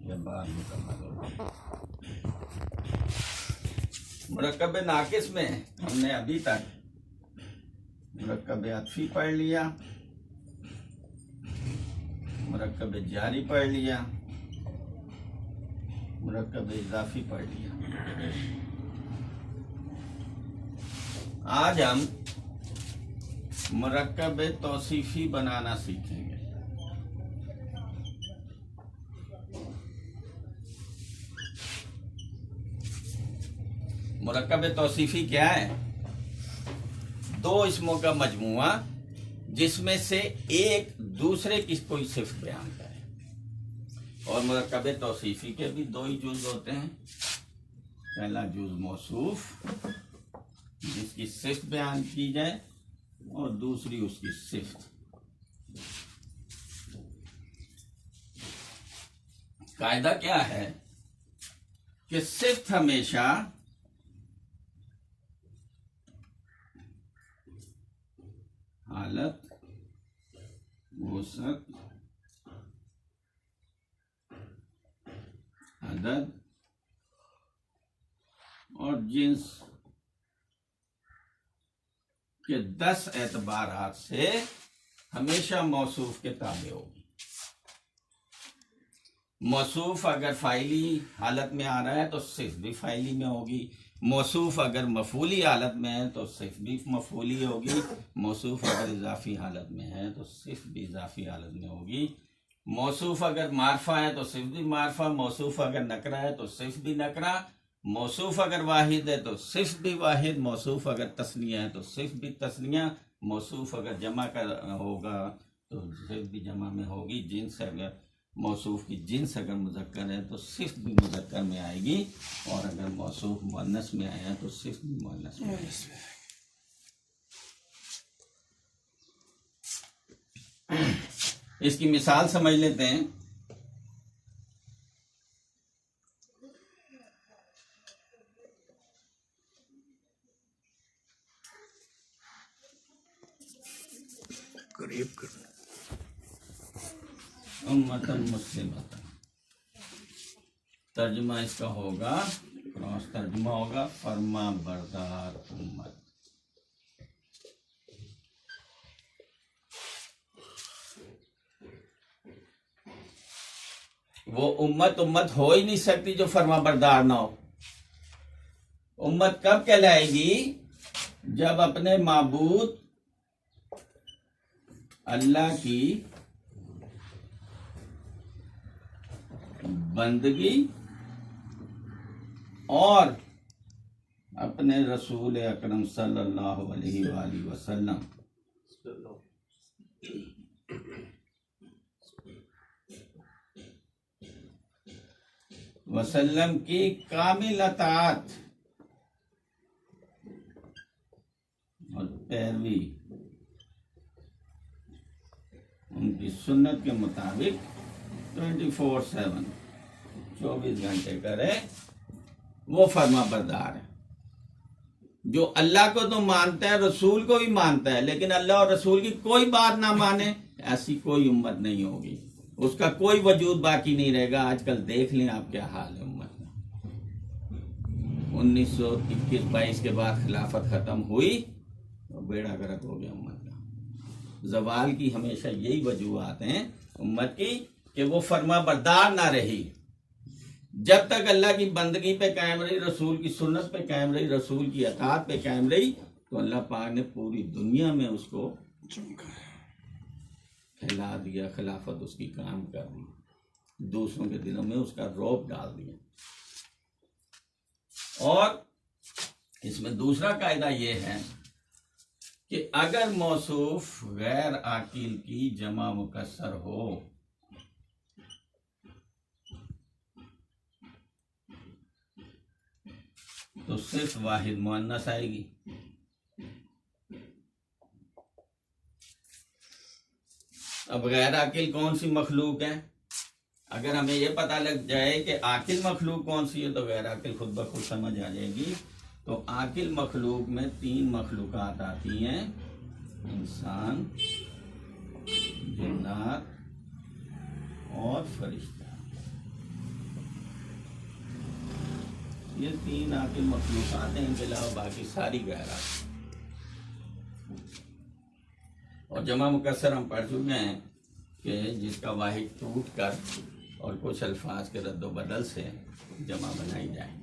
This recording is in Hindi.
ये बात मुकम्मल होगी। मुरक्कब नाकिस में हमने अभी तक मुरक्कब अत्फी पढ़ लिया, मुरक्कब जारी पढ़ लिया, मुरक्कब इजाफी पढ़ लिया। आज हम मुरक्कब तौसीफी बनाना सीखेंगे। मुरक्कब तौसीफी क्या है? दो इसमों का मजमुआ जिसमें से एक दूसरे की कोई सिफ्त बयान करे। और मुरक्कब तौसीफी के भी दो ही जुज होते हैं। पहला जुज मौसूफ जिसकी सिफ्त बयान की जाए और दूसरी उसकी सिफ्त। कायदा क्या है कि सिफ्त हमेशा हालत, वसत, अदद और जिन्स के 10 एतबारात से हमेशा मौसूफ के ताबे होगी। मौसूफ अगर फाइली हालत में आ रहा है तो सिर्फ भी फाइली में होगी। मौसूफ अगर मफूली हालत में है तो सिर्फ भी मफूली होगी। मौसूफ अगर इजाफी हालत में है तो सिर्फ भी इजाफी हालत में होगी। मौसूफ अगर मारफा है तो सिर्फ भी मारफा। मौसूफ अगर नकरा है तो सिर्फ भी नकरा। मौसूफ अगर वाहिद है तो सिर्फ भी वाहिद। मौसूफ अगर तस्निया है तो सिर्फ भी तस्निया। मौसूफ अगर जमा का होगा तो सिर्फ भी जमा में होगी। जिन्स अगर मौसूफ की जिन्स अगर मुज़क्कर है तो सिर्फ भी मुज़क्कर में आएगी। और अगर मौसूफ मुअन्नस में आया तो सिर्फ भी मुअन्नस में आएगी। इसकी मिसाल समझ लेते हैं। करीब कर उम्मतन मुस्लिमतन, तर्जुमा इसका होगा, क्रॉस तर्जुमा होगा फर्मा बरदार उम्मत। वो उम्मत हो ही नहीं सकती जो फर्मा बरदार ना हो। उम्मत कब कहलाएगी? जब अपने माबूद अल्लाह की बंदगी और अपने रसूल अकरम सल्लल्लाहु अलैहि वसल्लम की कामिल अताअत और पैरवी, उनकी सुन्नत के मुताबिक 24/7 24 घंटे करे, वो फर्मा बरदार है। जो अल्लाह को तो मानता है, रसूल को भी मानता है, लेकिन अल्लाह और रसूल की कोई बात ना माने, ऐसी कोई उम्मत नहीं होगी। उसका कोई वजूद बाकी नहीं रहेगा। आजकल देख लें आप क्या हाल है उम्मत में। 1921-22 के बाद खिलाफत खत्म हुई तो बेड़ा गर्क हो गया उम्मत का। जवाल की हमेशा यही वजूहात हैं उम्मत की कि वो फर्मा बरदार ना रही। जब तक अल्लाह की बंदगी पे कायम रही, रसूल की सुन्नत पे कायम रही, रसूल की अताअत पे कायम रही, तो अल्लाह पाक ने पूरी दुनिया में उसको फैला दिया, खिलाफत उसकी काम कर दी, दूसरों के दिलों में उसका रौब डाल दिया। और इसमें दूसरा कायदा ये है कि अगर मौसूफ गैर आकिल की जमा मुकस्सर हो तो सिर्फ वाहिद मुअन्नस आएगी। अब गैर आकिल कौन सी मखलूक है? अगर हमें यह पता लग जाए कि आकिल मखलूक कौन सी है तो गैर आकिल खुद ब खुद समझ आ जाएगी। तो आकिल मखलूक में 3 मखलूकात आती हैं, इंसान, जिन्नात और फरिश्ता। ये 3 आके मखलूक़ात हैं, इनके अलावा बाकी सारी गैरात। और जमा मुकस्सर हम पढ़ चुके हैं कि जिसका वाहिद टूट कर और कुछ अल्फाज के रद्द बदल से जमा बनाई जाए।